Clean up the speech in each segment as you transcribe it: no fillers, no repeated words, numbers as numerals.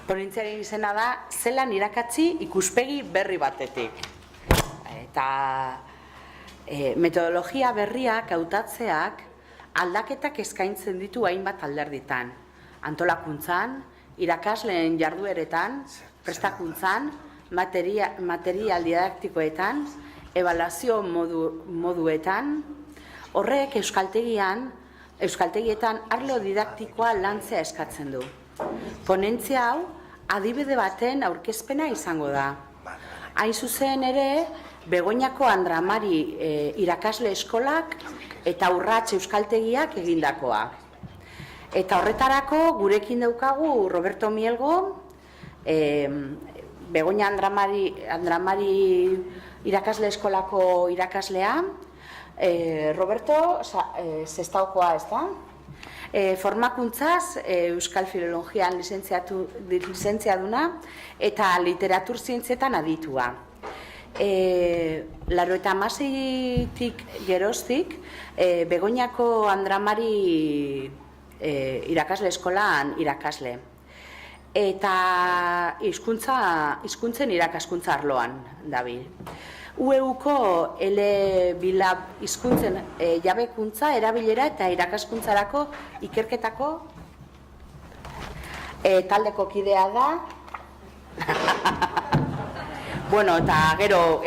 Ponentziaren izena da, zelan irakatsi ikuspegi berri batetik. Eta metodologia berriak hautatzeak aldaketak eskaintzen ditu hainbat alderditan. Antolakuntzan, irakasleen jardueretan, prestakuntzan, material didaktikoetan, ebaluazio moduetan, horrek euskaltegietan arlo didaktikoa lantzea eskatzen du. Ponentzia hau adibide baten aurkezpena izango da. Hain zuzen ere, Begoñako Andramari irakasle eskolak eta Urrats euskaltegiak egindakoa. Eta horretarako gurekin daukagu Roberto Mielgo, Begoña Andramari irakasle eskolako irakaslea, Roberto Sestaukoa, ez da? Formakuntzaz, Euskal Filologian lizentziaduna eta literatur zientzietan aditua. 96tik geroztik, Begoñako Andramari irakasle eskolan irakasle. Eta hizkuntzen irakaskuntza arloan dabil. UEUko Bilab hizkuntzen jabekuntza, erabilera eta irakaskuntzarako ikerketako taldeko kidea da. Bueno, eta gero,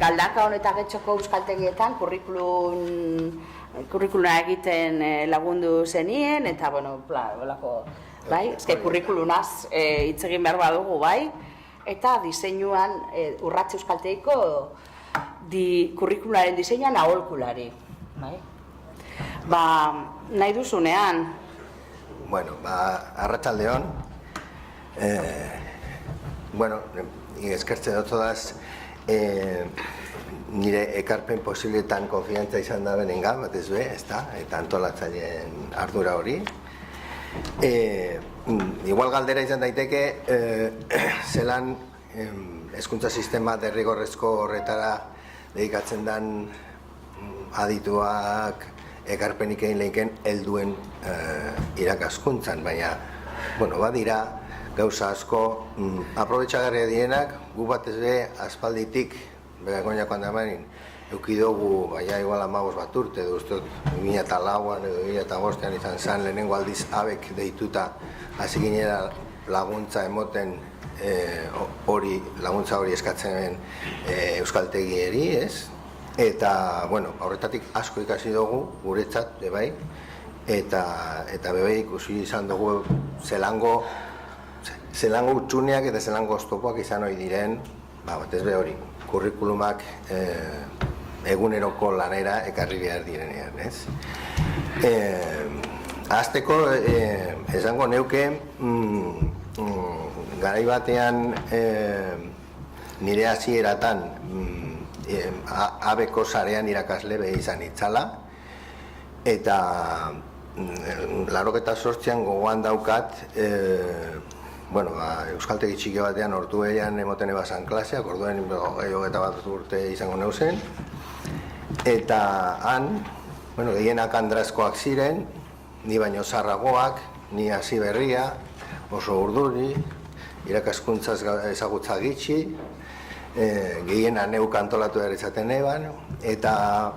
Galdakaon eta Getxoko euskaltegietan kurrikuluna egiten lagundu zenien, eta, bueno, bolako, bai? Ezke kurrikulunaz hitz egin behar badugu, bai? Eta diseinuan, Urrats euskaltegiko kurrikulunaren diseinuan aholkulari, bai? Nahi duzunean? Bueno, arratsaldeon. Bueno, eskertzen dut todaz, nire ekarpen posibletan konfiantza izan da benengan, batez be, eta antolatzaileen ardura hori. Igual galdera izan daiteke, zelan hezkuntza sistema derrigorrezko horretara dedikatzen den adituak ekarpenik egin lehiken helduen irakaskuntzan, baina, bueno, badira, gauza asko aprobetxagarria dienak, gu batez be aspalditik Begoñako Andramari eukidogu, baina igual 15 bat urte, duztot 2004an edo 2005an izan zen lehenengo aldiz abek deituta hasi ginera laguntza emoten laguntza hori eskatzen euskaltegieri, ez? Eta, bueno, horretatik asko ikasi dugu, guretzat, bebai, eta bebai ikusi izan dugu zelango utxuneak eta zelango oztopoak izan ohi diren, batez be hori, kurrikulumak eguneroko lanera ekarri behar direnean, ez? Azteko, esango neuke, garai batean nire hasieratan abeko sarean irakasle behi izan itzala, eta 98an gogoan daukat, euskaltegi txiki batean ortueian emoten ebazan klaseak, orduen 21 urte izango neuzen, eta han, gehienak andrazkoak ziren, ni baino zarragoak, ni hasi berria, oso urduri, irakaskuntzaz ezagutza gitxi, gehiena neuk antolatu behar izaten eban, eta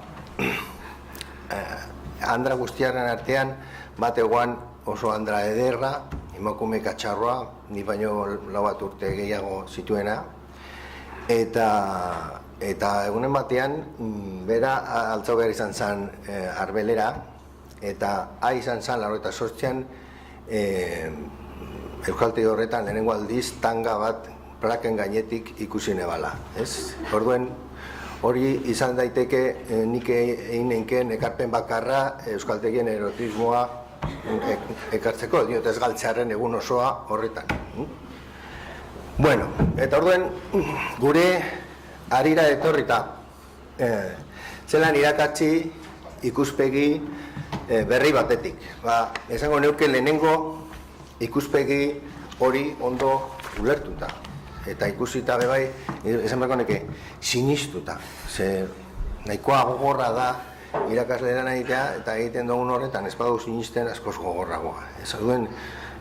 andra guztiaren artean bat egoan oso andra ederra, emakume katxarroa, ni baino 4 urte gehiago zituena, eta egunen batean, bera altzau behar izan zen arbelera, eta izan zen 98an euskaltegi horretan lehenengo aldiz tanga bat plaken gainetik ikusi nebala, ez? Orduen, hori izan daiteke nik egin nenken ekarpen bakarra euskaltegien erotismoa ekartzeko, diot ez galtzearen egun osoa horretan. Bueno, eta orduen gure harira etorrita, zelan irakatsi ikuspegi berri batetik. Esango neuke lehenengo ikuspegi hori ondo ulertuta. Eta ikusita bebai, esan berko neke, sinistuta. Ze nahikoa gogorra da irakasleran egitea, eta egiten dugun horretan ez badu sinisten askoz gogorragoa. Ez duen,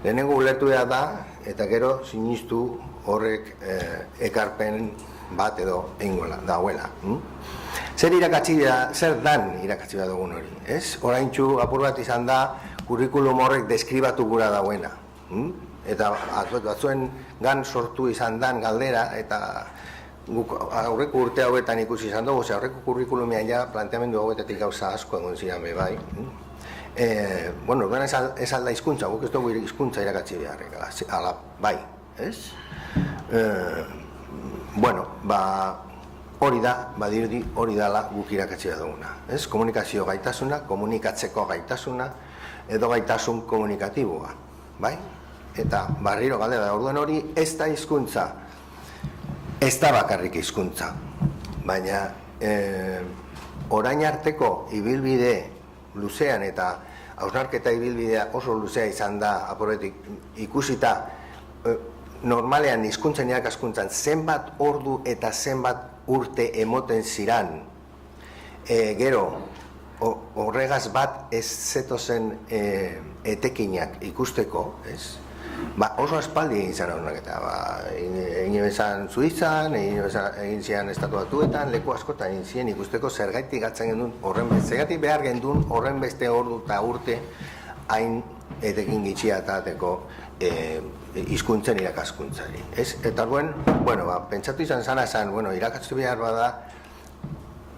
lehenengo ulertu behar da, eta gero sinistu horrek ekarpen bat edo eingola, dauela. Zer dan irakatsi behar dugun hori, ez? Oraintxu apur bat izan da, kurrikulum horrek deskribatu gura dauena. Eta batzuen gan sortu izan dan galdera, eta aurreko urte hauetan ikusi izan dugu, aurreko kurrikulumean ja planteamendu hauetatik gauza asko egon ziren be bai. Bueno, duen ez alda hizkuntza, guk ez dugu hizkuntza irakatsi beharrek, ala, bai, ez? Bueno, hori da, badirudi hori dala guk irakatsi behar duguna, ez? Komunikazio gaitasuna, komunikatzeko gaitasuna, edo gaitasun komunikatiboa, bai? Eta barriro galdera, orduan hori ez da hizkuntza, ez da bakarrik hizkuntza, baina orain arteko ibilbide luzean eta hausnarketa ibilbidea oso luzea izan da aporretik ikusita normalean hizkuntzen irakaskuntzan zenbat ordu eta zenbat urte emoten ziran gero horregaz bat ez zetozen etekinak ikusteko, ez? Oso aspaldi egin zan hausnarketa, egin bezan Suizan, egin zian Estatu Batuetan, leku askotan egin ziren ikusteko zergaitik gatzen gendun zergaitik behar gendun horren beste ordu eta urte hain etekin gitxia atateko hizkuntzen irakaskuntzari. Eta orduen, pentsatu izan zan, irakatzu behar bada,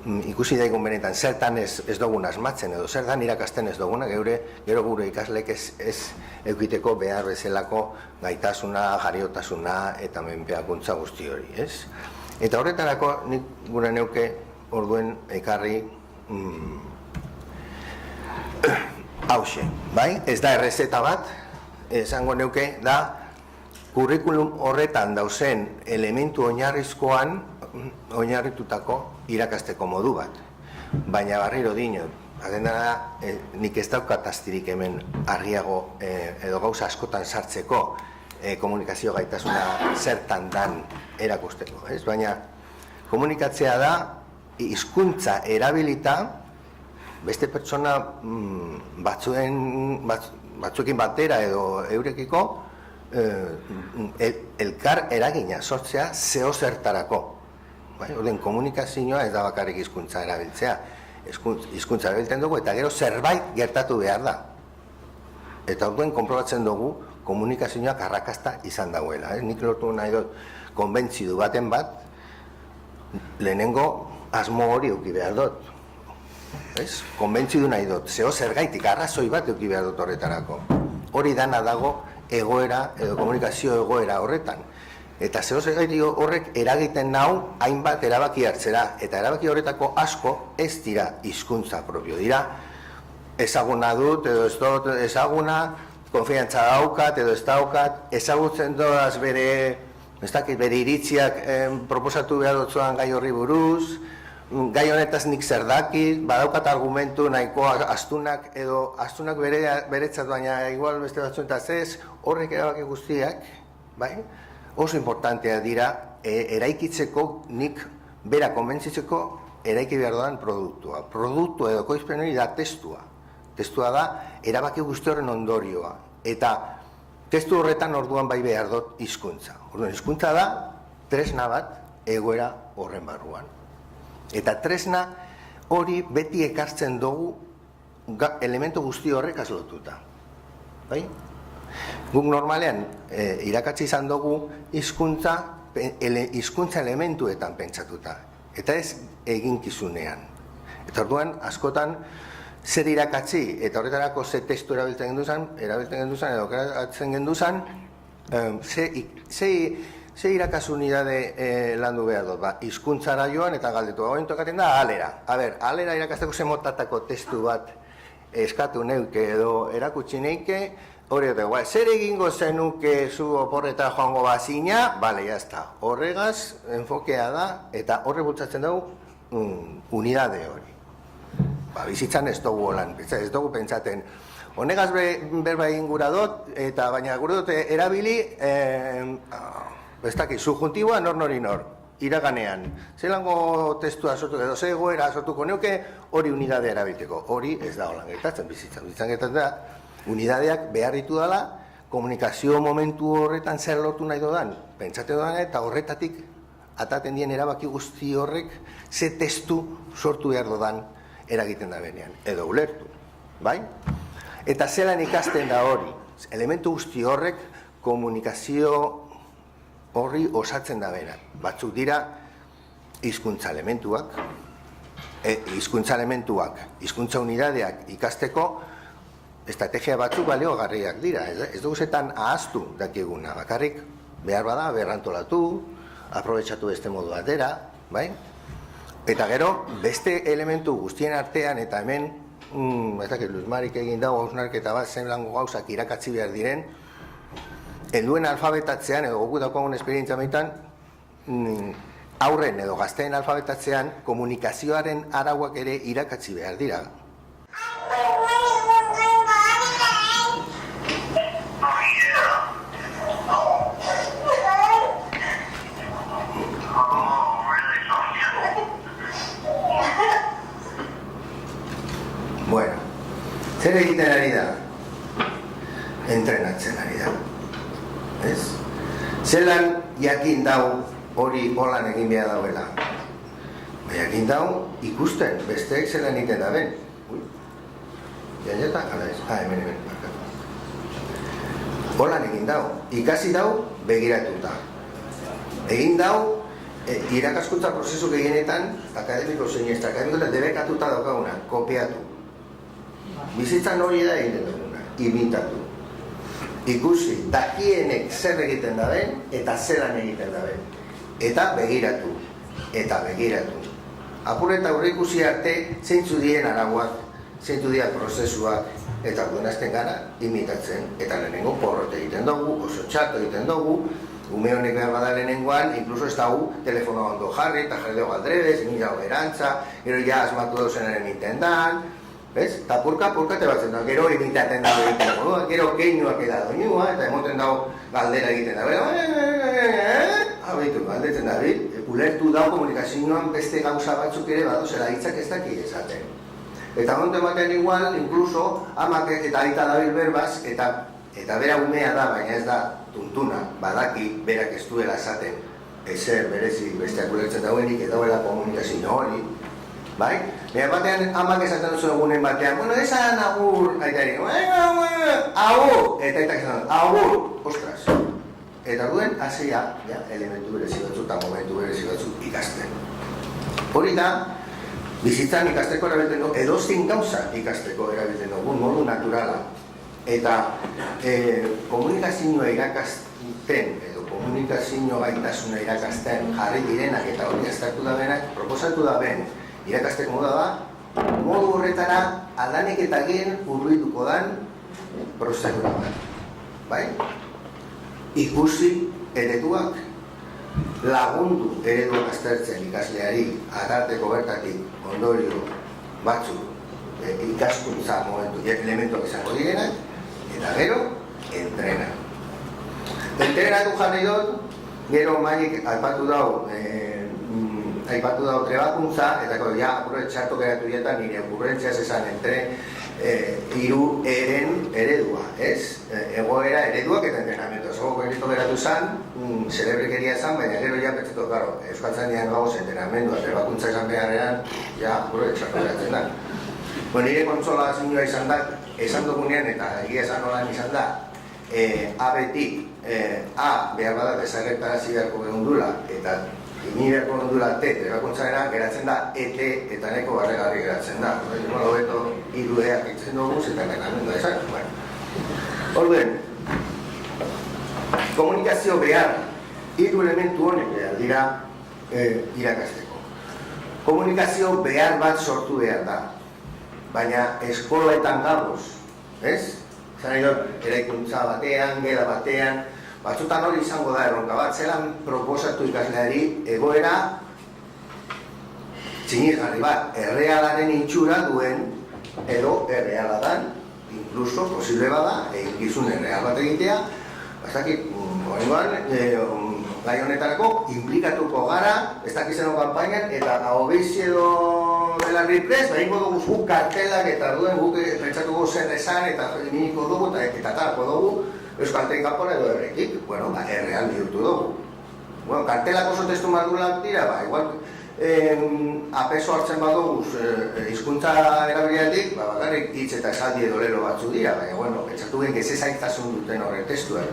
ikusi daigun benetan, zertan ez dugun asmatzen edo zertan irakasten ez duguna, gero gure ikaslek ez eukiteko behar bezalako gaitasuna, jariotasuna eta menpeakuntza guzti hori, ez? Eta horretarako nik gure neuke orduen ekarri hauxe, bai? Ez da errezeta bat, esango neuke da kurrikulum horretan dauzen elementu oinarritutako irakasteko modu bat. Baina barriro dinot, adendana da, nik ez daukat astirik hemen argiago edo gauza askotan sartzeko komunikazio gaitasuna zertan dan erakusteko, ez? Baina komunikatzea da hizkuntza erabilita beste pertsona batzuekin batera edo eurekiko elkar eragina sortzea zeo zertarako. Orden komunikazioa ez da bakarrik hizkuntza erabiltzea, hizkuntza erabiltzen dugu eta gero zerbait gertatu behar da. Eta orduen konprobatzen dugu komunikazioak arrakasta izan dagoela. Nik lortu nahi dut konbentzidu baten bat, lehenengo asmo hori eduki behar dut. Konbentzidu nahi dut, zeo zergaitik arrazoi bat eduki behar dut horretarako. Hori dana dago egoera edo komunikazio egoera horretan. Eta zeo zergaitik horrek eragiten nau hainbat erabaki hartzera. Eta erabaki horretako asko ez dira hizkuntza propio. Dira ezaguna dut edo ez dut ezaguna, konfiantza daukat edo ez daukat, ezagutzen doaz bere iritziak proposatu behar dutzuan gai horri buruz, gai honetaz nik zer dakit, badaukat argumentu nahiko astunak edo astunak beretzat baina igual beste batzuentaz ez, horrek erabaki guztiak, bai? Oso importantea dira eraikitzeko nik bera konbentzitzeko eraiki behar doan produktua. Produktua edo koizpen hori da testua. Testua da erabaki guzti horren ondorioa. Eta testu horretan orduan bai behar dut hizkuntza. Orduan hizkuntza da tresna bat egoera horren barruan. Eta tresna hori beti ekartzen dugu elementu guzti horrek azlotuta. Bai? Guk normalean irakatsi izan dugu hizkuntza elementuetan pentsatuta. Eta ez eginkizunean. Eta orduan askotan zer irakatsi eta horretarako ze testu erabiltzen genduzan edo erabiltzen genduzan ze irakasunidade landu behar dut, hizkuntzara joan eta galdetu, hauen tokaten da alera. Alera irakasteko ze motatako testu bat eskatu neuke edo erakutsi neike, hori edo, zer egingo zenuke zu oporreta joango bazina, bale, jazta, horregaz enfokea da eta horre bultzatzen dugu unidade hori. Bizitzan ez dugu holan, ez dugu pentsaten, honegaz berba egin gura dut, eta baina gura dut erabili, ez dakit, subjuntiboa nor, iraganean. Zelango testua sortu edo, ze egoera sortuko neuke, hori unidadea erabilteko. Hori ez da holan gertatzen bizitzan. Bizitzan gertatzen da, unidadeak behar ditu dela, komunikazio momentu horretan zer lortu nahi dodan, pentsate dodan, eta horretatik ataten dien erabaki guzti horrek ze testu sortu behar dodan eragiten da benean, edo ulertu, bai? Eta zelan ikasten da hori, elementu guzti horrek komunikazio horri osatzen da benean. Batzuk dira hizkuntza elementuak, hizkuntza unidadeak ikasteko estrategia batzuk baliogarriak dira, ez dugu zetan ahaztu dakiguna, bakarrik behar bada berrantolatu, aprobetxatu beste modu batera, bai? Eta gero, beste elementu guztien artean, eta hemen, Luis Marik egin dago hausnarketa bat, zen lango gauzak irakatzi behar diren, helduen alfabetatzean, edo goku daukagun esperientzia maitan, aurren edo gazteen alfabetatzean, komunikazioaren arauak ere irakatzi behar dira. Bueno, zer egiten ari da? Entrenatzen ari da. Ez? Zelan jakin dau hori holan egin behar dauela? Jakin dau ikusten, besteek zelan egiten da ben. Jaineta? Hala ez? Hemen. Holan egin dau. Ikasi dau begiratuta. Egin dau irakaskuntza prozesu gehienetan akademiko zein ez akademikoetan debekatuta daukaguna, kopiatu. Bizitzan hori da egiten duguna, imitatu. Ikusi, dakienek zer egiten da ben, eta zelan egiten da ben. Eta begiratu, Apureta aurre ikusi arte, zeintzu dien arauak, zeintzu dien prozesuak, eta duenazten gara, imitatzen. Eta lehenengo porrot egiten dugu, oso txato egiten dugu, ume honek behar bada lehenengoan, inkluso ez dugu telefono ondo jarri, eta jarri dugu aldrebez, mila erantza, gero ja asmatu dauzenaren intendan, bez? Eta purka te batzen da, gero imitaten dago egiten dago, gero keinuak eda doinua, eta emoten dago galdera egiten dago. Galdetzen da, ulertu dago komunikazioan beste gauza batzuk ere badozela hitzak ez daki esaten. Eta montu ematen igual, inkluso, amak eta aita dabil berbaz, eta bera umea da, baina ez da tuntuna, badaki berak ez duela esaten, ezer berezi besteak ulertzen dauenik, eta dauela komunikazio hori, bai? Baina batean, amak esaten duzu egunen batean, bueno, esan agur, aitari, agur, eta esan, agur, ostras. Eta duen, hasia, elementu berezi batzu eta momentu berezi batzu ikasten. Hori da, bizitzan ikasteko erabiltzen dugu, edozein gauza ikasteko erabiltzen dugu, modu naturala. Eta komunikazioa irakasten, edo komunikazio gaitasuna irakasten jarri direnak eta hori aztertu da benak, proposatu da ben, irakasteko moda da, modu horretara adanek eta gen urruituko dan prozedura bat. Bai? Ikusi ereduak, lagundu ereduak aztertzen ikasleari, atarteko bertatik ondorio batzuk ikaskuntza momentu, elementuak izango direnak, eta gero, entrena. Entrenatu jarri dut, gero maik aipatu dau trebakuntza, eta ja aprobetxatu geratu dietan nire okurrentziaz esan entre hiru eren eredua, ez? Egoera ereduak eta entrenamentu. Zogoko erito geratu zan, zelebrekeria zan, baina gero ja petzeto, claro, Euskaltzan dian gauz entrenamendua, trebakuntza esan beharrean, ja aprobetxatu geratzen da. Nire kontsola zinua izan da, esan dugunean eta egia esan nolan izan da, A-betik, A behar bada desagertarazi beharko behundula, eta ini beharko behundula T, trebakuntzarena geratzen da ET eta neko barregarri geratzen da. Hobeto, hiru eak itzen dugu, eta entrenamendua esan. Orduen, komunikazio behar, hiru elementu honek behar dira irakasteko. Komunikazio behar bat sortu behar da. Baina eskolaetan gagoz, ez? Zan nahi dut, eraikuntza batean, gela batean, batzutan hori izango da erronka bat, zelan proposatu ikasleari egoera txinigarri bat, errealaren itxura duen, edo errealadan, inkluso posible bada, egin erreal bat egitea, bastakit, gai honetarako, implikatuko gara, ez dakizenok kampainan, eta hobeizi edo belarri prez, behinko dugu guk kartelak eta duen guk pentsatuko zer esan, eta miniko dugu, eta tarako dugu, euskaltegi kanpora edo erretik. Bueno, erreal bihurtu dugu. Bueno, kartelak oso testu mardulak dira, igual apeso hartzen badoguz hizkuntza erabiliatik, bakarrik hitz eta esaldi edo lelo batzu dira, baina, bueno, pentsatu gen gezezaitasun duten horre testuak.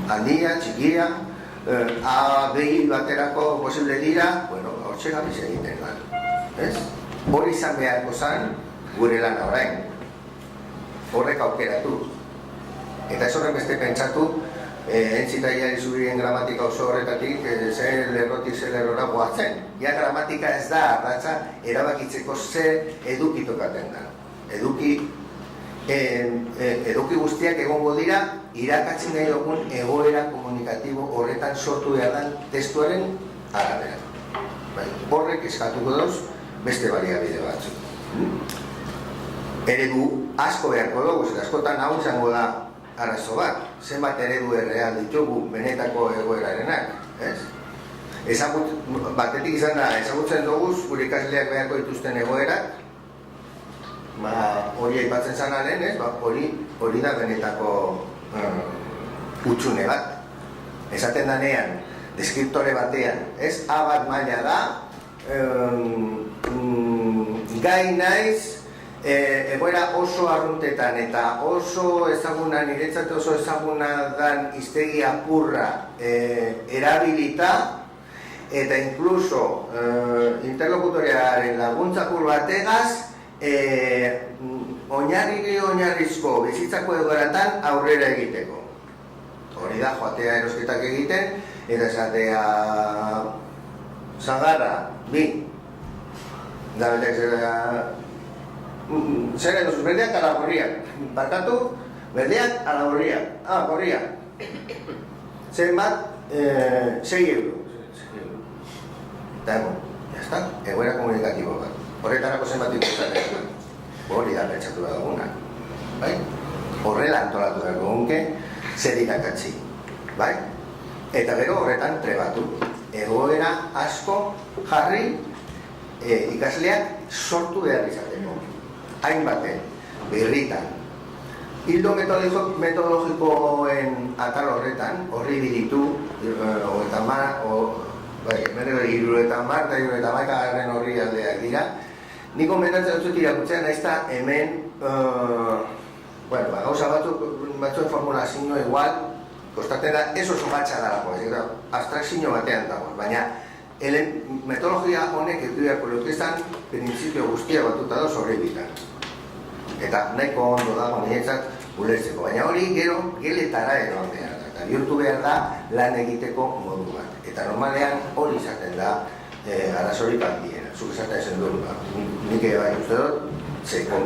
Handia, txikia, A, B baterako posible dira, bueno, hortxe gabiz egiten lan. Hori izan beharko zen gure lan orain. Horrek aukeratu. Eta ez horren beste pentsatu, entzitaiari zurien gramatika oso horretatik zer lerrotik zer lerrora goatzen. Ja, gramatika ez da, ardatza, erabakitzeko zer eduki tokaten da. Eduki guztiak egongo dira, irakatzen nahi dugun egoera komunikatibo horretan sortu behar den testuaren arabera. Horrek eskatuko dauz beste baliabide batzuk. Eredu asko beharko dugu, eta askotan hau izango da arazo bat, zenbat eredu erreal ditugu benetako egoerarenak, batetik izan da, ezagutzen dugu gure ikasleak beharko dituzten egoerak, hori aipatzen zanaren, hori da benetako hutsune bat. Esaten danean, deskriptore batean, A bat maila da, gai naiz, egoera oso arruntetan eta oso ezaguna, niretzat oso ezaguna dan hiztegi apurra erabilita, eta inkluso interlokutorearen laguntza apur bategaz oinarrizko bizitzako egoeratan aurrera egiteko. Hori da, joatea erosketak egiten, eta esatea zagarra, bi, da betek zera zer edo berdeak ala gorriak, barkatu, berdeak ala gorriak, gorriak. Zenbat, 6 euro. Eta egon, jazta, egoera komunikatibo bat. Horretarako zenbat ikusten hori da pentsatu da duguna. Horrela antolatu behar dugunke, zer irakatzi. Eta gero horretan trebatu. Egoera asko jarri ikasleak sortu behar izateko. Hainbaten, birritan. Hildo metodologikoen atal horretan, horri diritu, iruretan horri aldeak dira. Nik konbentatzen dut irakurtzea nahiz eta hemen, gauza batzuen formulazio igual, kostatzen da, ez oso batxa dalako, abstrakzio batean dago, baina metodologia honek eduiako lukizan, printzipio guztia batuta doz horri bitan. Eta nahiko ondo dago niretzat ulertzeko, baina hori gero geletara eroan behar da, eta bihurtu behar da lan egiteko modu bat. Eta normalean hori izaten da arazorik handiena, zuk esaten ezen dut, nik bai uste dut,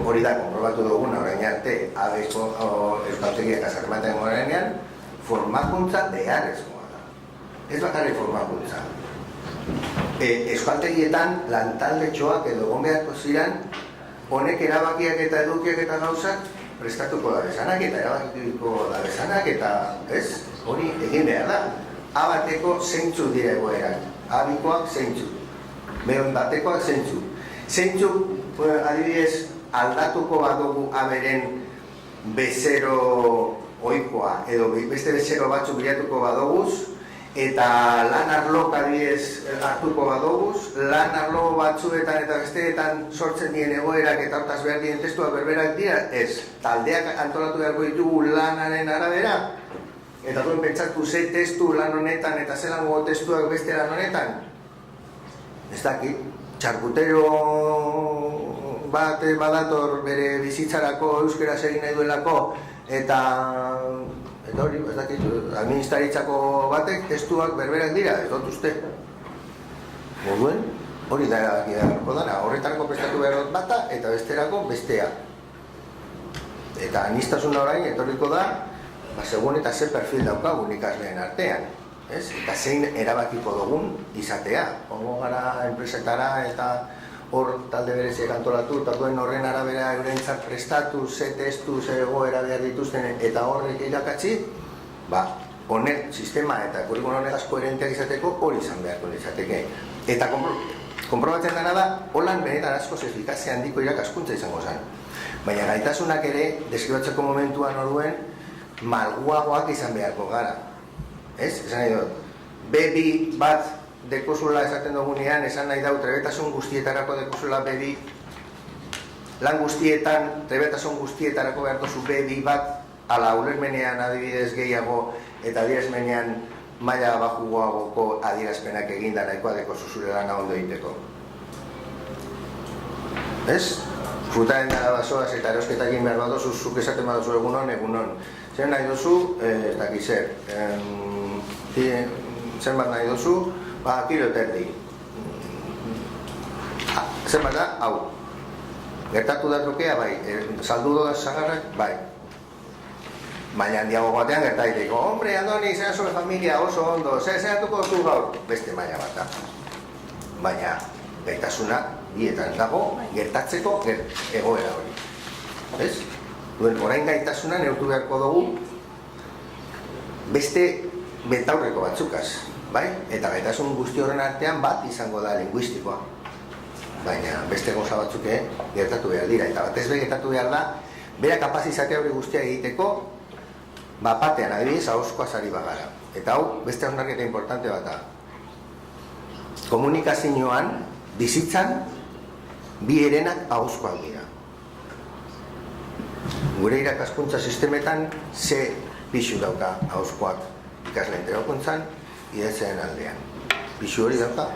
hori da konprobatu duguna orain arte abezko euskaltegiak azarmaten gorenean, formakuntza beharrezkoa da. Ez bakarrik formakuntza. Euskaltegietan lantaldetxoak edo egon beharko ziren, honek erabakiak eta edukiak eta gauzak prestatuko da bezanak eta erabakiko da bezanak eta hori egin behar da. A bateko zeintzu dira egoerak, A bikoak zeintzu, B batekoak zeintzu. Zeintzu adibidez aldatuko badugu aberen bezero ohikoa edo beste bezero batzuk bilatuko badoguz, eta lan arlok adibidez hartuko badoguz, lan arlo batzuetan eta besteetan sortzen dien egoerak eta hortaz behar dien testuak berberak dira, ez. Taldeak antolatu beharko ditugu lanaren arabera, eta duen pentsatu ze testu lan honetan eta zelango testuak beste lan honetan. Ez dakit, txarkutero bat badator bere bizitzarako euskera egin nahi duelako, eta hori, ez dakit, administraritzako batek testuak berberak dira, ez dut uste. Moduen, hori da erabaki dara, horretarako prestatu behar dut bata eta besterako bestea. Eta aniztasun orain etorriko da, segun eta ze perfil daukagun ikasleen artean. Eta zein erabakiko dugun izatea. Hongo gara enpresetara eta hor talde bereziak antolatu, eta duen horren arabera eurentzat prestatu, ze testu, ze egoera behar dituzten eta horrek irakatzi, honek sistema eta kurrikulum honetaz koherenteak izateko hori izan beharko izateke. Eta konprobatzen dena da, holan benetan askoz efikazia handiko irakaskuntza izango zen. Baina gaitasunak ere, deskribatzeko momentuan orduen, malguagoak izan beharko gara. Ez? Esan nahi dut, B2 bat dekozula esaten dugunean, esan nahi dut, trebetasun guztietarako dekozula B2, lan guztietan, trebetasun guztietarako beharko zu B2 bat, ala ulermenean adibidez gehiago eta adierazmenean maila bajugoagoko adierazpenak eginda nahikoa dekozu zure lana ondo egiteko. Ez? Frutaren dara bazoaz eta erosketa egin behar badozu, zuk esaten badozu egunon. Zer nahi duzu, ez dakiz zer. Zer bat nahi duzu, kilo eta erdi. Zer bat da, hau. Gertatu da trukea, bai. Saldu da zagarrak, bai. Baina handiago batean gertaiteko, hombre, Andoni, zera zure familia oso ondo, zeratuko zu gaur, beste maila bat da. Baina, gaitasuna, bietan dago, gertatzeko egoera hori. Ez? Duen, orain gaitasuna neurtu beharko dugu beste betaurreko batzukaz, bai? Eta gaitasun guzti horren artean bat izango da linguistikoa. Baina, beste gauza batzuk gertatu behar dira, eta batez be gertatu behar da, bera kapaz izatea hori guztia egiteko, batean adibidez ahozkoa sari bagara. Eta hau, beste hausnarketa importante bat da. Komunikazioan, bizitzan, bi herenak ahozkoak dira. Gure irakaskuntza sistemetan, ze pixu dauka ahozkoak ikasleen terakuntzan, idatzaren aldean. Pixu hori dauka.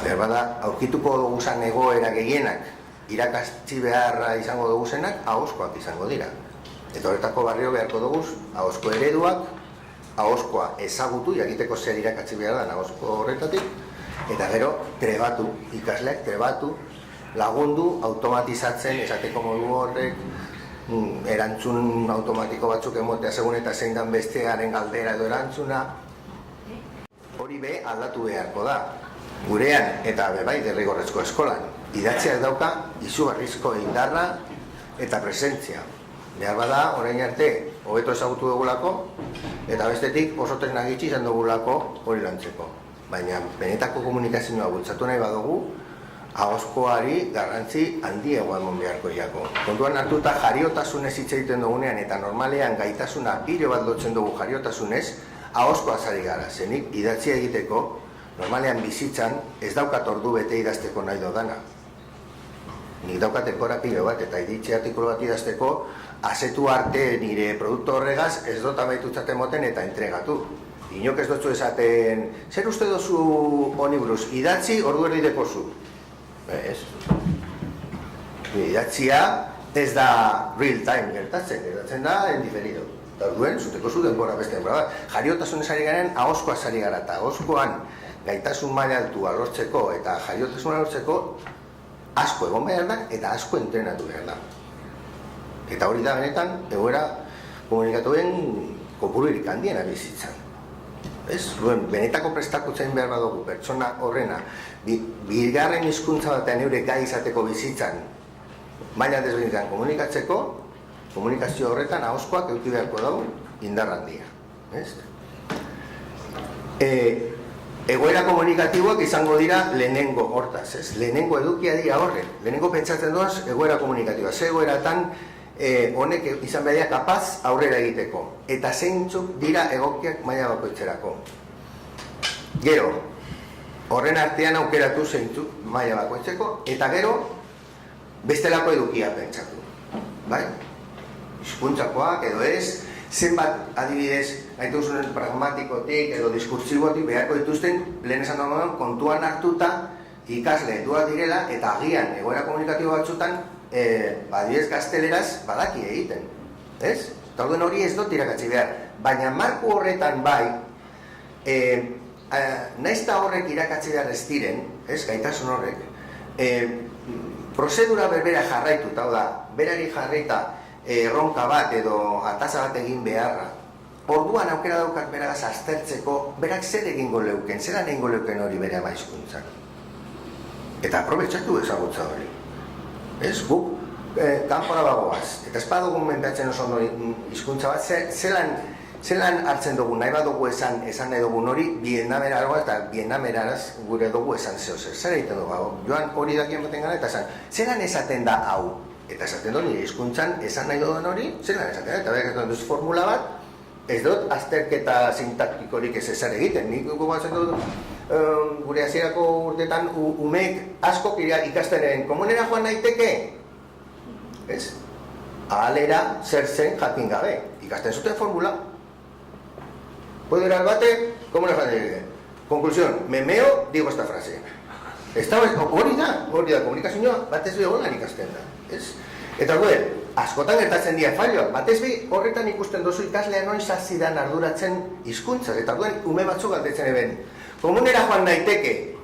Behar bada, aurkituko duguzan egoera gehienak, irakastzi beharra izango duguzenak, ahozkoak izango dira. Eta horretako barrio beharko duguz, ahozko ereduak, ahozkoa ezagutu, jakiteko zer irakatzi behar da ahozko horretatik, eta gero, trebatu, ikasleak trebatu, lagundu, automatizatzen, esateko modu horrek, erantzun automatiko batzuk emotea segun eta zein dan bestearen galdera edo erantzuna, hori be aldatu beharko da. Gurean, eta bebai derrigorrezko eskolan, idatziak dauka izugarrizko indarra eta presentzia. Behar bada, orain arte, hobeto ezagutu dugulako, eta bestetik oso tresna gitxi izan dugulako hori lantzeko. Baina, benetako komunikazioa bultzatu nahi badugu, ahozkoari garrantzi handiagoa emon beharko jako. Kontuan hartuta jariotasunez hitz egiten dugunean, eta normalean gaitasuna pilo bat lotzen dugu jariotasunez, ahozkoa zari gara. Zenik, idatzia egiteko, normalean bizitzan, ez daukat ordu bete idazteko nahi dodana. Nik daukat ekora pilo bat, eta iritsi artikulu bat idazteko, azetu arte nire produktu horregaz ez dut amaitutzat emoten eta entregatu. Inok ez dutzu esaten, zer uste dozu honi buruz, idatzi ordu erdi dekozu. Ez. Idatzia ez da real time gertatzen da en diferido. Eta orduen, zuteko zu denbora beste denbora bat. Jariotasunez ari garen, ahozkoa zari gara, eta ahozkoan gaitasun maila altua lortzeko eta jariotasuna lortzeko asko egon behar da eta asko entrenatu behar da. Eta hori da benetan, egoera komunikatuen kopururik handiena bizitzan. Ez? Benetako prestakutzen behar badugu pertsona horrena, bigarren hizkuntza batean eure gai izateko bizitzan, maila desberdinetan komunikatzeko, komunikazio horretan ahozkoak eduki beharko dugu indar handia. Egoera komunikatiboak izango dira lehenengo hortaz, ez? Lehenengo edukia dira horre, lehenengo pentsatzen doaz egoera komunikatiboa, ze egoeratan honek izan behar kapaz aurrera egiteko, eta zeintzuk dira egokiak maila bakoitzerako. Gero, horren artean aukeratu zeintzuk maila bakoitzeko, eta gero, bestelako edukia pentsatu. Bai? Hizkuntzakoak edo ez, zenbat adibidez, gaitu zunen pragmatikotik edo diskursibotik beharko dituzten, lehen esan dugu kontuan hartuta ikasle duak direla, eta agian egoera komunikatibo batzutan, adibidez gazteleraz badaki egiten. Ez? Eta orduen hori ez dut irakatzi behar. Baina marko horretan bai, naizta horrek irakatzi behar ez diren, gaitasun horrek, prozedura berbera jarraitu, hau da, berari jarraita erronka bat edo ataza bat egin beharra. Orduan aukera daukat beragaz aztertzeko, berak zer egingo leuken, zeran egingo leuken hori bere maizkuntzak. Eta aprobetsatu ezagutza hori. Ez, guk kanpora bagoaz, eta ez badugun mentatzen oso hizkuntza bat, zelan hartzen dugu, nahi badugu esan nahi dugun hori, vietnameraroa eta vietnameraz gure dugu esan zehozer. Zer egiten dugu, joan hori dakien baten gara, eta esan, zelan esaten da hau, Eta esaten dut, nire hizkuntzan esan nahi duen hori, zelan esaten dut, eta behar duz formula bat, ez dut azterketa sintaktikorik ez ezer egiten. Nik gogoatzen dut, gure hasierako urtetan umeek askok ikastenen komunera joan naiteke, ez? Ahalera zer zen jakin gabe, ikasten zuten formula. Puedo ir al bate, ¿cómo le joan? Conclusión, me meo, digo esta frase. Hori da, komunikazioa batez bi holan ikasten da, ez? Eta gure, askotan gertatzen dira falloak, batez bi horretan ikusten dozu ikaslea noiz hasi dan arduratzen hizkuntzaz, eta duen ume batzuk galdetzen eben. Komunera joan naiteke,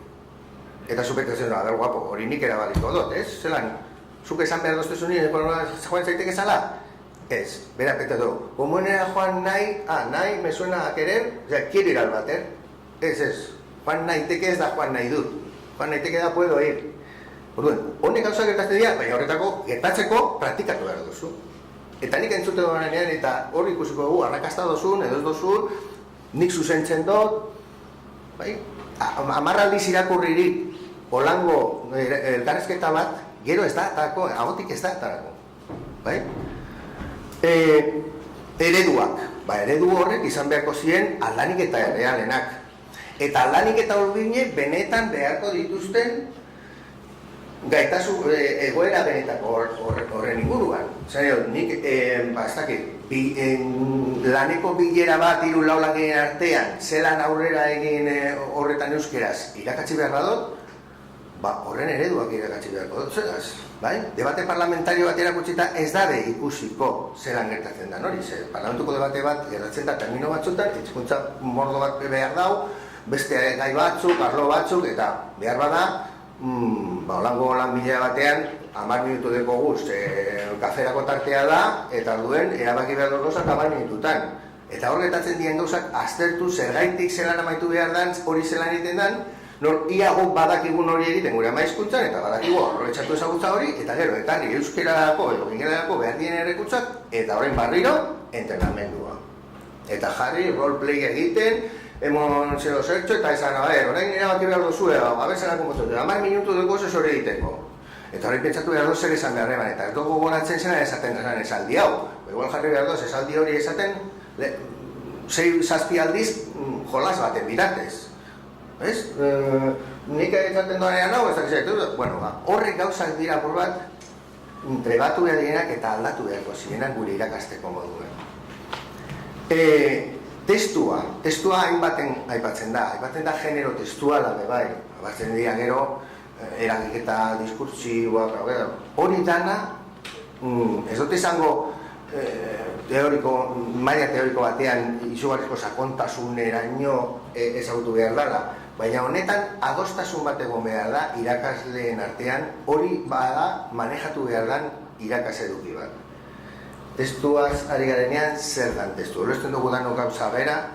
eta zupetzen da, guapo, hori nik erabaliko dut, ez? Zelan, zuk esan behar doztezu nire, joan zaiteke zala? Ez, bera peta du, komunera joan nahi, me suena a querer, quiero ir al bater. Ez, joan naiteke ez da joan nahi dut. Joan naiteke da puedo ir. Orduan, honek gauza gertatzen dira, baina horretako gertatzeko praktikatu behar duzu. Eta nik entzute duenean eta hor ikusiko dugu, arrakasta dozun, edo ez dozun, nik zuzentzen dut, bai? 10 aldiz irakurririk holango elkarrezketa bat, gero ez da atarako, agotik ez da atarako. Bai? Ereduak. Eredu horrek izan beharko ziren aldanik eta errealenak. Eta aldanik eta urbine benetan beharko dituzten gaitasu egoera benetako horren inguruan. Zaino, nik, ez dakit, laneko bilera bat 3-4 langileen artean, zelan aurrera egin horretan euskeraz irakatsi behar badut, horren ereduak irakatsi beharko dut, zegaz, bai? Debate parlamentario bat erakutsita ez dabe ikusiko zelan gertatzen da, hori? Parlamentuko debate bat gertatzen da termino batzutan, hizkuntza mordo bat behar dau, beste gai batzuk, arlo batzuk, eta behar bada, holango lanbidea batean 10 minutu deko guz, kaferako tartea da, eta duen erabaki behar dut gauzak 10 minututan. Eta hor gertatzen dien gauzak aztertu zergaitik zelan amaitu behar dan, hori zelan egiten dan, nor ia guk badakigun hori egiten gure ama hizkuntzan, eta badakigu horretxatu ezagutza hori, eta gero, eta euskerarako edo ingelerako behar dien errekutzak, eta horrein barriro, entrenamendua. Eta jarri, roleplay egiten, emon zero zertxo, eta esan, orain erabaki behar dozue, abezanak unbotu, 10 minutu dugu ez hori egiteko. Eta horrein pentsatu behar doz zer esan behar eman, eta ez dugu goratzen zena esaten esaldi hau. Igual jarri behar doz esaldi hori esaten, 6-7 aldiz jolas baten biratez. Ez? Nik esaten doanean hau, ez dakizu, bueno, horrek gauzak dira por bat, trebatu behar direnak eta aldatu beharko zirenak gure irakasteko moduen. Testua hainbaten aipatzen da genero testuala bai, batzen dira gero, eragiketa diskurtsiboak, hori dana, ez dut izango maila teoriko batean izugarrizko sakontasuneraino ezagutu behar dela, baina honetan adostasun bat egon behar da irakasleen artean, hori bada manejatu behar dan irakas eduki bat. Testuaz ari garenean zer dan testu. Horresten dugu dano gauza bera,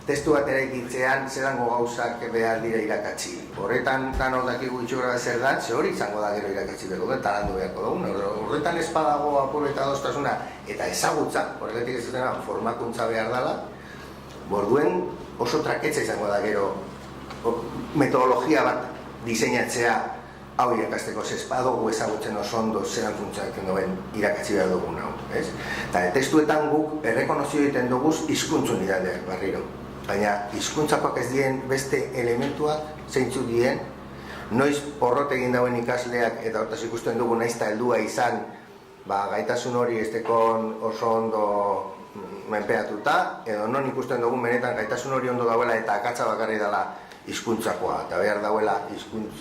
testu bat eraikitzean zelango gauzak behar dira irakatsi. Horretan dano dakigu itxura zer dan, ze hori izango da gero irakatsi beharko duen, talandu beharko dugun. Horretan ez badago apur eta adostasuna eta ezagutza, horregatik ez dena formakuntza behar dela, borduen oso traketza izango da gero metodologia bat diseinatzea hau irakasteko zezpadugu ezagutzen oso ondo zelan funtzatzen duen irakatsi behar dugun hau, ez? Eta testuetan guk errekonozio egiten duguz hizkuntzun idadeak barriro. Baina hizkuntzakoak ez dien beste elementuak zeintzuk dien, noiz porrot egin dauen ikasleak eta hortaz ikusten dugu naizta heldua izan, gaitasun hori ez tekon oso ondo menpeatuta, edo non ikusten dugu benetan gaitasun hori ondo dauela eta akatsa bakarri dela hizkuntzakoa, eta behar dauela hizkuntz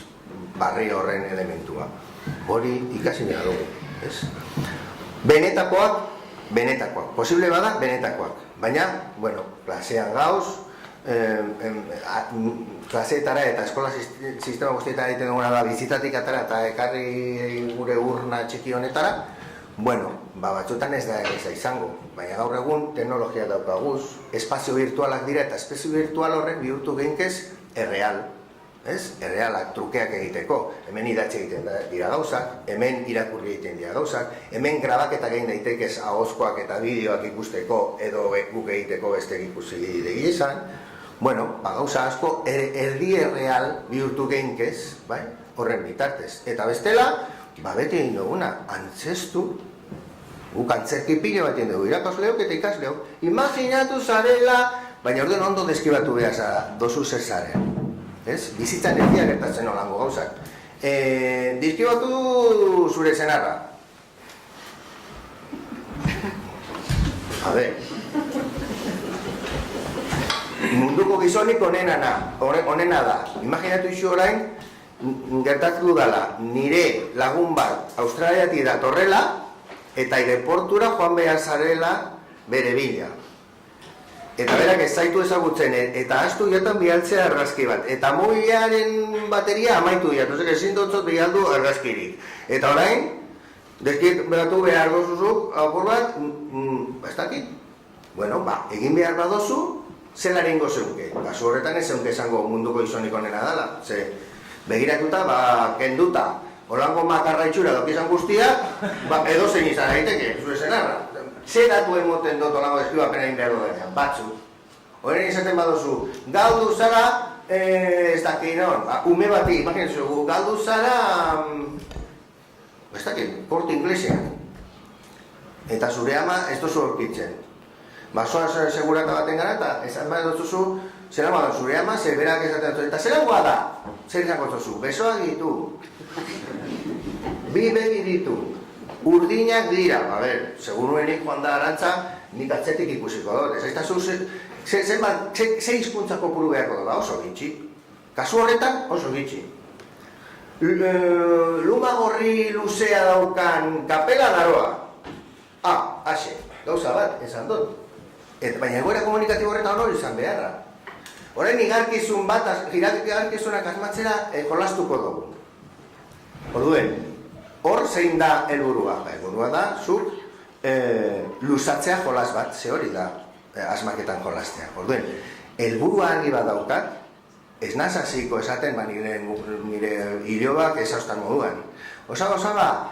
barri horren elementua. Hori ikasi behar dugu, ez? Benetakoak. Posible bada, benetakoak. Baina, bueno, klasean gauz, klaseetara eta eskola sistema guztietara egiten duguna da bizitatik atara eta ekarri gure urna txiki honetara, bueno, batzutan ez da izango, baina gaur egun teknologia daukaguz, espazio virtualak dira eta espazio virtual horrek bihurtu geinkez erreal. Errealak, trukeak egiteko, hemen idatzi egiten dira gauzak, hemen irakurri egiten dira gauzak, hemen grabaketa egin daitekez ahozkoak eta bideoak ikusteko edo guk egiteko beste ikusi degi esan, bueno, gauza asko erdi erreal bihurtu geinkez, horren bitartez. Eta bestela, beti egin duguna, antzestu, guk antzerki pilo bat egin dugu, irakasleok eta ikasleok, imaginatu zarela, baina orduan ondo deskribatu behar zara, dozu zer zaren. Bizitzan ez dira gertatzen olango gauzak. Deskribatu zure senarra. A ver, munduko gizonik onena da. Imaginatu iso orain, gertatu dudala, nire lagun bat Australiatik datorrela, eta aireportura joan behar zarela bere bila. Eta berak ez zaitu ezagutzen, eta astu jotan bialtzea argazki bat. Eta mobilearen bateria amaitu diat, ezin dutzot bialdu argazkirik. Eta orain, deskribatu behar dozuzuk, apur bat, ez dakit. Bueno, egin behar badozu, zelan egingo zeunke. Kasu horretan ez zeunke esango munduko gizonik onena dela. Ze, begiratuta, kenduta, holango makarra itxura dokizan guztiak, edo zein izan daiteke, zure senarra. Ze datu emoten dut holango deskribapena egin behar duenean, batzu. Horren izaten baduzu, galdu zara, ez dakit non, ume bati, imaginatzu, galdu zara, ez dakit, portu inglesean. Eta zure ama ez dozu horkitzen. Basoa segurata baten gara eta esan behar dutzuzu, zelan bada zure ama, berak esaten dut, eta zelan guada da? Zer izango dutzuzu, besoak ditu, bi begi ditu, urdinak dira, segun nuenik joan da arantza, nik atzetik ikusiko dut, ez aiztazu, ze hizkuntzako puru beharko dut, oso gitxi. Kasu horretan, oso gitxi. Luma gorri luzea daukan kapela daroa. Haxe, gauza bat, esan dut. Baina egoera komunikatibo horretan hori izan beharra. Horrein igarkizun bat, igarkizunak asmatzera jolastuko dugu. Orduen, hor zein da helburua? Helburua da, zuk luzatzea jolas bat, ze hori da asmaketan jolastea. Orduen, helburua argi bat daukat, ez nazaziko esaten nire hilobak ez haustan moduan. Osaba,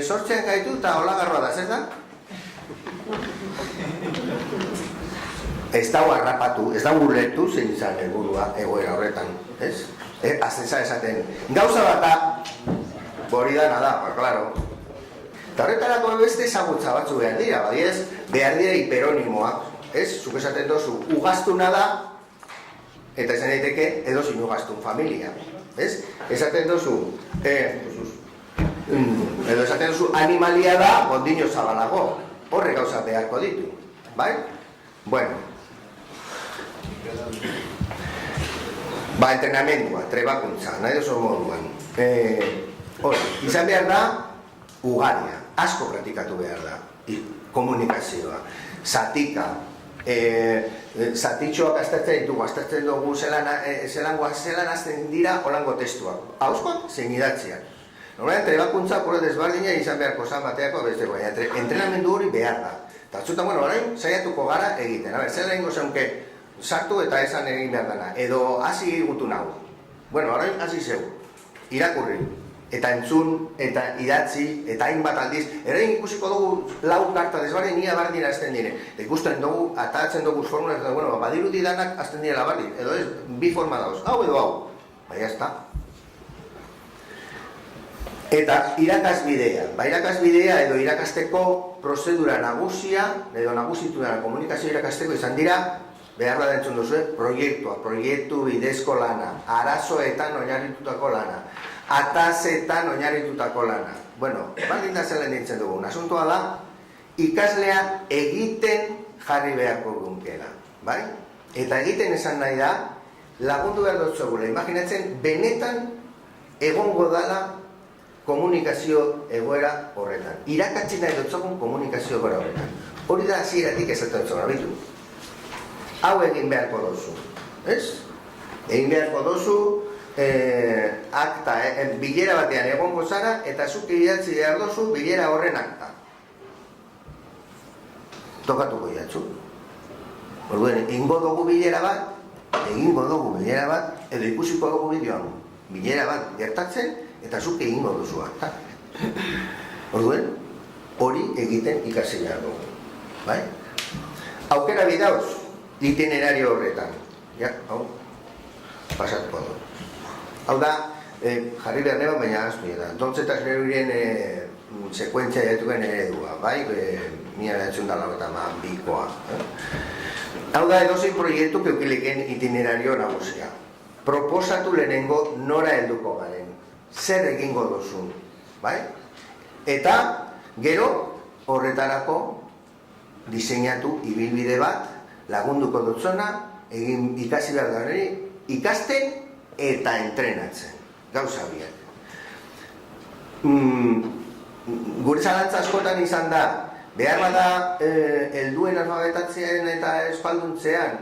sortzean gaitu eta olagarroa da, zer da? Ez dago harrapatu, ez dago urretu zein izan helburua egoera horretan, ez? Azteza esaten, gauza bat da, hori dana da, klaro. Eta horretarako beste ezagutza batzu behar dira, badiez, behar dira hiperonimoak, ez? Zuk esaten dozu, ugaztuna da, eta esan daiteke edozin ugaztun familia, ez? Esaten dozu, edo esaten dozu animalia da, ondino zabalago, horre gauza beharko ditu, bai? Bueno, entrenamendua, trebakuntza, nahi dozu moduan. Izan behar da, ugaria, asko praktikatu behar da, komunikazioa, zatika, zatitxoak aztertzen ditugu, aztertzen dugu zelan azten dira holango testuak, hauskoak zein idatziak. Normalan, trebakuntza pura desbardina izan beharko zan bateako beste, baina entrenamendu hori behar da. Eta atzutan, orain, saiatuko gara egiten. Zer egingo zeunke, sartu eta esan egin behar dana, edo hasi gutu nahu. Orain, hasi zeu, irakurri, eta entzun, eta idatzi, eta hainbat aldiz. Erain ikusiko dugu lau karta desbardin, ia bardin azten dire. Eta ikusten dugu, atatzen dugu formulas, eta badirudi danak azten direla bardin. Edo ez, bi forma dauz, hau edo hau. Baina ez da. Eta irakasbidea. Irakasbidea edo irakasteko prozedura nagusia, edo nagusituna komunikazio irakasteko izan dira, behar da entzun duzu, proiektu bidezko lana, arazoetan oinarritutako lana, atazetan oinarritutako lana. Baldin da zelen nintzen dugu. Asuntoa da, ikaslea egiten jarri beharko gunkela. Eta egiten esan nahi da, lagundu behar dut zogula. Imaginatzen, benetan egongo dala komunikazio egoera horretan. Irakatzi nahi dut zogun komunikazio egoera horretan. Hori da hasieratik esaten zogun, abitu. Hau egin beharko dozu. Egin beharko dozu, akta, bilera batean egongo zara, eta zuk idatzi behar dozu bilera horren akta. Tokatuko idatzu. Orduen, egingo dugu bilera bat, edo ikusiko dugu bideoan. Bilera bat gertatzen, eta zuk egingo duzu akta. Orduen, hori egiten ikasi behar dugu. Aukera bidauz, itinerario horretan. Hau, pasatuko du. Hau da, jarri behar neba, baina azpi, eta Dontze eta Zerurien sekuentzia jatuen eredua, bai? 1982koa. Hau da, edozein proiektu keukileken itinerario nagusia. Proposatu lehenengo nora helduko garen, zer egingo duzun, bai? Eta, gero, horretarako diseinatu ibilbide bat, lagunduko dutzona, egin ikasi behar da hori, ikasten eta entrenatzen, gauza biak. Gure zalantza askotan izan da, behar bada helduen alfabetatzean eta eskalduntzean,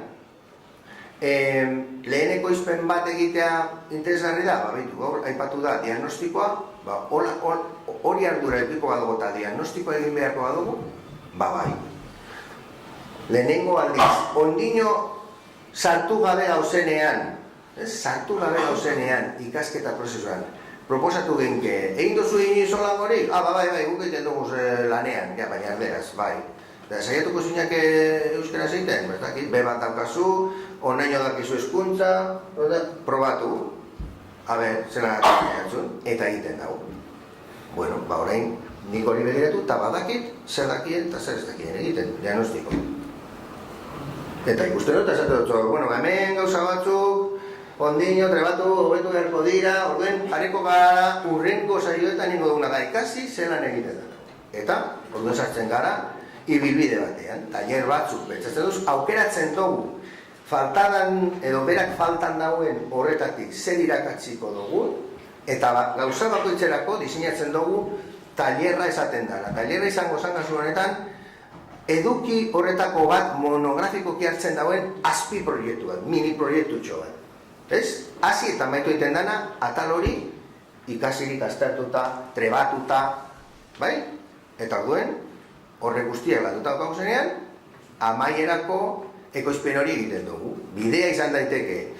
leheneko izpen bat egitea interesgarri da, hor aipatu da diagnostikoa, hori ardura epiko bat dugu eta diagnostikoa egin beharko bat dugu, bai. Lehenengo aldiz, ondino sartu gabe gauzenean, ikasketa prozesuan, proposatu genke, egin dozu iniz holan hori? Bai, guk egiten dugu lanean, baina erderaz, bai. Saiatuko zinak euskara zeiten, be bat daukazu, onaino dakizu eskuntza, probatu, zela gatzen, eta egiten dago. Bueno, orain, nik hori begiratu, eta badakit, zer dakien eta zer ez dakien egiten, diagnostiko. Eta ikusten dut, esate dut, hemen gauza batzuk, ondino, trebatu, hobetu beharko dira, orduen jarriko gara urrenko saioetan ingo duguna da ikasi, zelan egiten da. Eta, orduen sartzen gara, ibilbide batean, tailer batzuk, betzatzen duz, aukeratzen dugu, faltadan, edo berak faltan dauen horretatik zer irakatziko dugu, eta gauza bakoitzerako diseinatzen dugu tailerra esaten dara. Tailerra izango zen kasu honetan, eduki horretako bat monografikoki hartzen dauen azpi proiektu bat, mini proiektutxo bat. Ez? Hasi eta maitu egiten dana, atal hori ikasirik aztertuta, trebatuta, bai? Eta orduen, horre guztiak batuta gauzenean, amaierako ekoizpen hori egiten dugu. Bidea izan daiteke,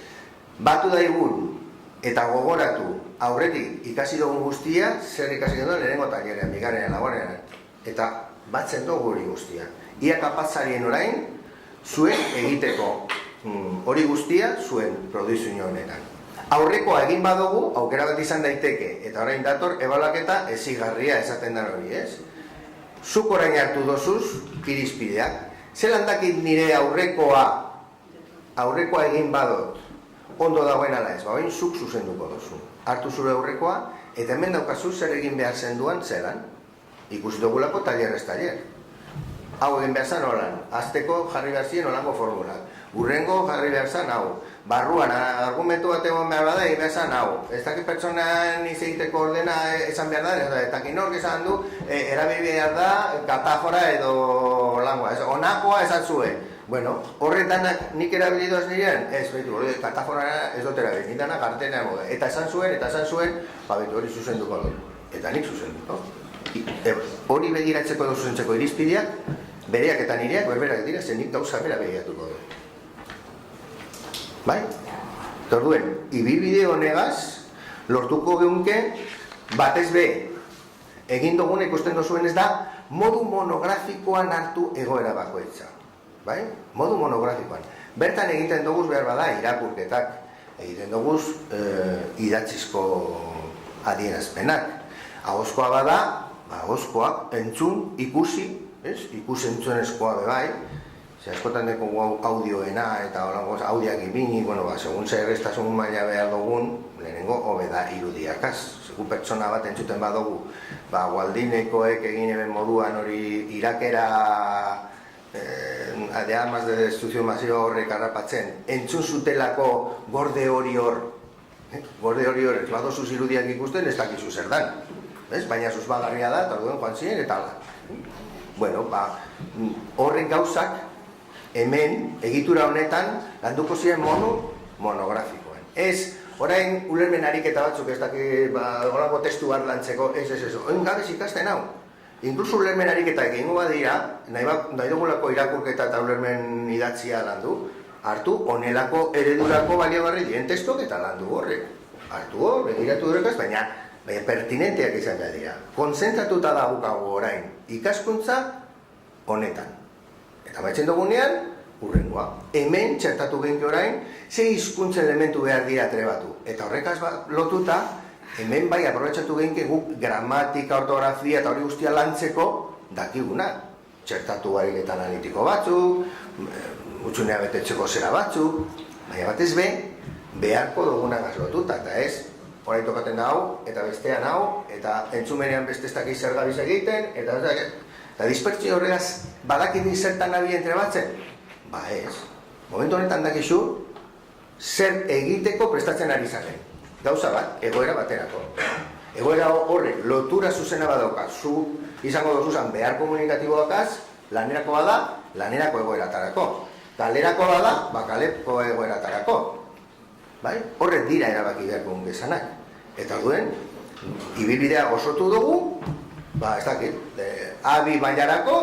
batu daigun eta gogoratu aurretik ikasi dugun guztia, zer ikasi dugun lehenengo tailerean, bigarrenean, laborean. Eta batzen dugu hori guztia. Ia kapatzarien orain, zuen egiteko hori guztia zuen produizio honetan. Aurrekoa egin badugu, aukera bat izan daiteke, eta orain dator ebalaketa ezigarria esaten da hori, ez? Zuk orain hartu dozuz, irizpideak, zelan dakit nire aurrekoa egin badot, ondo dagoen ala ez, orain zuk zuzenduko dozu. Hartu zure aurrekoa, eta hemen daukazu zer egin behar zenduan zelan. Ikusi dugulako tailerrez tailer. Hau egin behar zen holan, azteko jarri behar ziren holango formulak. Urrengo jarri behar zen hau. Barruan, argumentu bat egon behar bada, egin behar zen hau. Ez dakit pertsonan izegiteko ordena esan behar da, eta kinork esan du, erabili behar da, katafora edo holangoa. Honakoa esan zuen. Bueno, horretanak nik erabilidoaz nirean, ez, behitu, katafora ez dut erabili, nik danak artenean moda. Eta esan zuen, hori zuzenduko dut. Eta nik zuzenduko. Hori begiratzeko edo zuzentzeko irizpideak, bereak eta nireak berberak dira, nik gauza bera begiratuko dut. Bai? Torduen, ibilbide honegaz, lortuko geunke, batez be, egin dugun ikusten duzuen ez da, modu monografikoan hartu egoera bakoitza. Bai? Modu monografikoan. Bertan egiten duguz behar bada irakurketak, egiten duguz idatzizko adierazpenak. Ahozkoa bada, ahozkoak entzun, ikusi, ikusentzunezkoa bebai, askotan deko audioena eta audiak ipini, segun zer errestasun maila behar dugun, lehenengo hobe da irudiakaz. Segun pertsona bat entzuten badugu, Waldinekoek egin eben moduan hori irakera de armas de destrucción masiva horrek harrapatzen, entzun zutelako gorde hori hor, ez badozuz irudiak ikusten ez dakizu zer dan. Baina susmagarria da, eta duen joan ziren eta ala. Bueno, horrek gauzak hemen, egitura honetan, landuko ziren monografikoen. Ez, orain ulermen ariketa batzuk ez daki, horako testu bat lantzeko, ez. Oin gabez ikasten hau. Inkluso ulermen ariketa egingo badira, nahi dugulako irakurketa eta ulermen idatzia landu, hartu onelako eredurako baliagarri dien testuak eta landu horrek. Hartu hor, begiratu horrekaz, baina pertinenteak izan behar dira. Kontzentratuta dagokago orain ikaskuntza honetan. Eta baitzen dugunean, urrengoa. Hemen txertatu genki orain, ze hizkuntza elementu behar dira trebatu. Eta horrekaz lotuta, hemen bai aprobetxatu gehinke guk gramatika, ortografia eta hori guztia lantzeko dakiguna. Txertatu bariketan analitiko batzuk, utxunea betetzeko zera batzuk, baina batez beharko duguna gazlotuta, eta ez, orain tokaten da hau, eta bestean hau, eta entzumenean beste ez dakiz zer gabiz egiten, eta dispertsio horregaz badakit zertan nabi entrebatzen? Ba ez, momentu honetan dakizu, zer egiteko prestatzen ari zaren. Gauza bat, egoera baterako. Egoera horrek lotura zuzena badauka, zu izango dozuzan behar komunikatiboakaz, lanerako bada, lanerako egoeratarako. Kalerako bada, kaleko egoeratarako. Horrek dira erabaki beharko gezanak. Eta duen, ibilbidea osotu dugu, ez dakit, abi bailarako,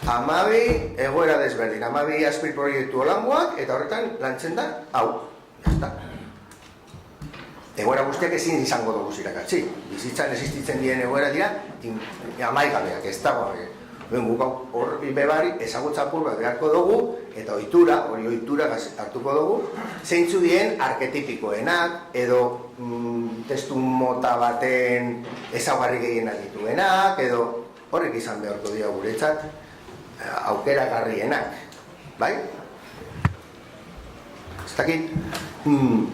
12 egoera desberdin, 12 azpil proiektu olangoak, eta horretan lantzen da, hau, jazta. Egoera guztiak ezin izango dugu zirakatzi. Bizitzan existitzen diren egoera dira, amaigabeak, ez dago. Guk horri bebari ezagutza apur bat beharko dugu, eta hori ohitura hartuko dugu, zeintzu dien arketipikoenak, edo testu mota baten ezaugarri gehienak dituenak, edo horrek izan beharko dira guretzat aukeragarrienak. Bai? Ez dakit,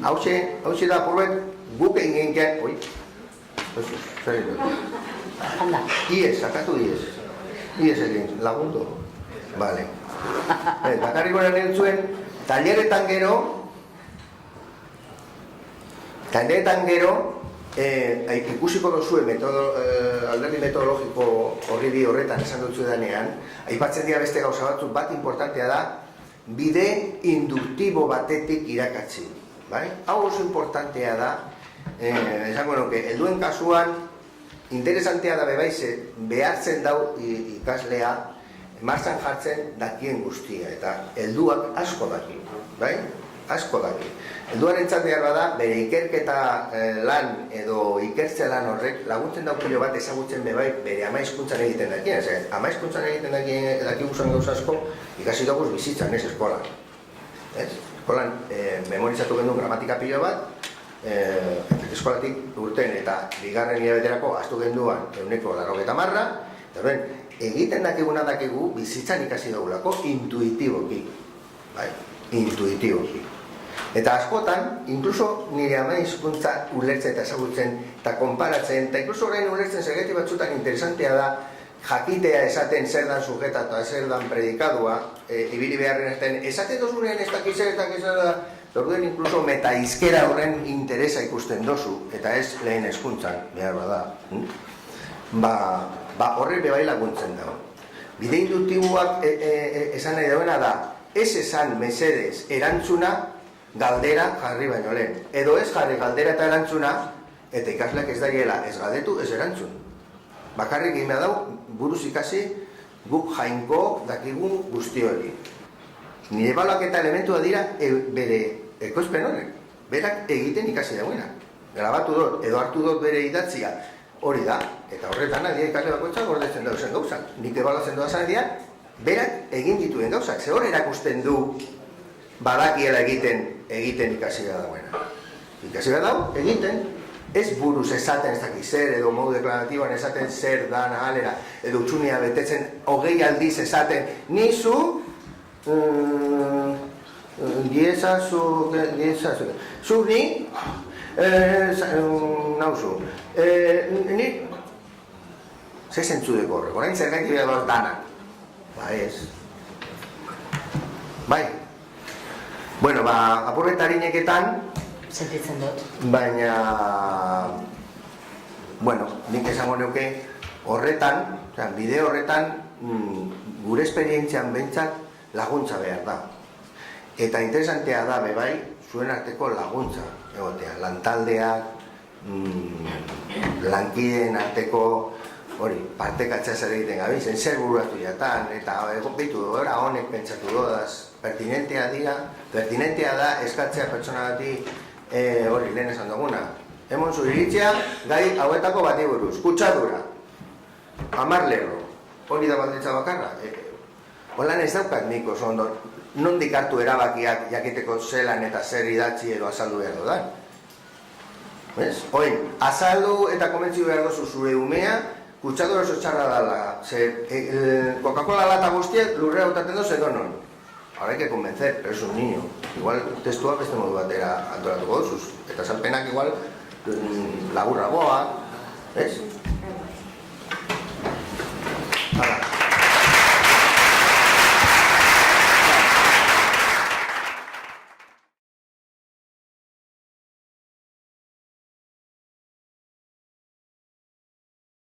hause da apurbet, guk egin genkean, iez, sakatu iez. Iez egin, lagundu. Bale. Bakarrik gora nire zuen, taileretan gero, ikusiko dozue alderdi metodologiko horri bi horretan esan dutzu edanean, aipatzen dira beste gauza batzuk, bat importantea da, bide induktibo batetik irakatzi. Hau oso importantea da, esango nuke, helduen kasuan, interesantea da bebaize, behartzen dau ikaslea, martxan jartzen dakien guztia, eta helduak asko daki, asko daki. Helduaren behar bada, bere ikerketa lan edo ikertze lan horrek laguntzen daukilo bat ezagutzen bere ama hizkuntzan egiten dakien, ama hizkuntzan egiten daki guzan gauza asko, ikasi duguz bizitzan, ez eskolan. Eskolan memorizatu genuen gramatika pilo bat, eskolatik urten eta bigarren hilabeterako astu genduan 180, eta horren, egiten dakigu bizitzan ikasi dugulako intuitiboki. Intuitiboki. Eta askotan, inkluso nire ama hizkuntza ulertzen eta ezagutzen eta konparatzen, eta inkluso orain ulertzen zergatik batzutan interesantea da jakitea esaten zer dan sujeta eta zer dan predikadua, ibili beharren esaten, esaten dozunean ez dakizer eta zer da, orduen inkluso metaizkera horren interesa ikusten dozu, eta ez lehen hezkuntzan behar bada. Horre bebai laguntzen dago. Bide induktiboak esan nahi dauena da, ez esan mesedez erantzuna galdera jarri baino lehen. Edo ez jarri galdera eta erantzuna, eta ikasleak ez daiela ez galdetu, ez erantzun. Bakarrik egin behar dau, buruz ikasi guk jainko dakigun guzti hori. Nire balak eta elementua dira bere ekoizpen horrek. Berak egiten ikasi dauena. Grabatu dut, edo hartu dut bere idatzia, hori da. Eta horretan, nahi ikasle bakoitzak gordetzen dauzen gauzak. Nik ebalatzen doa dira, berak egin dituen gauzak. Ze hor erakusten du badakiela egiten ikasi da dauena. Ikasi da dau, egiten, ez buruz esaten ez dakiz zer, edo modu deklaratiboan esaten zer dan ahalera, edo utxunia betetzen, 20 aldiz esaten, nizu, Giezazu, zu ni, nauzu, ni, ze zentzudeko horrek, orain zergatik bera dut danak. Ez. Bueno, apurretarineketan, sentitzen dut. Baina, bueno, nik esango neuke horretan, bide horretan, gure esperientzian behintzat laguntza behar da. Eta interesantea da, bebai, zuen arteko laguntza egotea. Lantaldeak, lankideen arteko, hori, partekatzea zer egiten gabizen, zer buruatu jatan, eta behitu dora honek pentsatu dodaz, pertinentea da eskatzea pertsona bati, hori, lehen esan duguna. Hemon zu iritzea, gai hauetako bati buruz, kutsadura, 10 lerro, hori da balditza bakarra. Holan ez daukat nik oso ondo, nondik hartu erabakiak jakiteko zelan eta zer idatzi edo azaldu behar dudan. Oin, azaldu eta komentziu behar dozu zure umea, kutsadura oso txarra dala. Coca-Cola lata guztiek lurrea botatzen doz edo non. Ahora hay que convencer, pero es un niño. Igual testua beste modu batera antolatuko dozuz. Eta salpenak igual laburragoa, ez?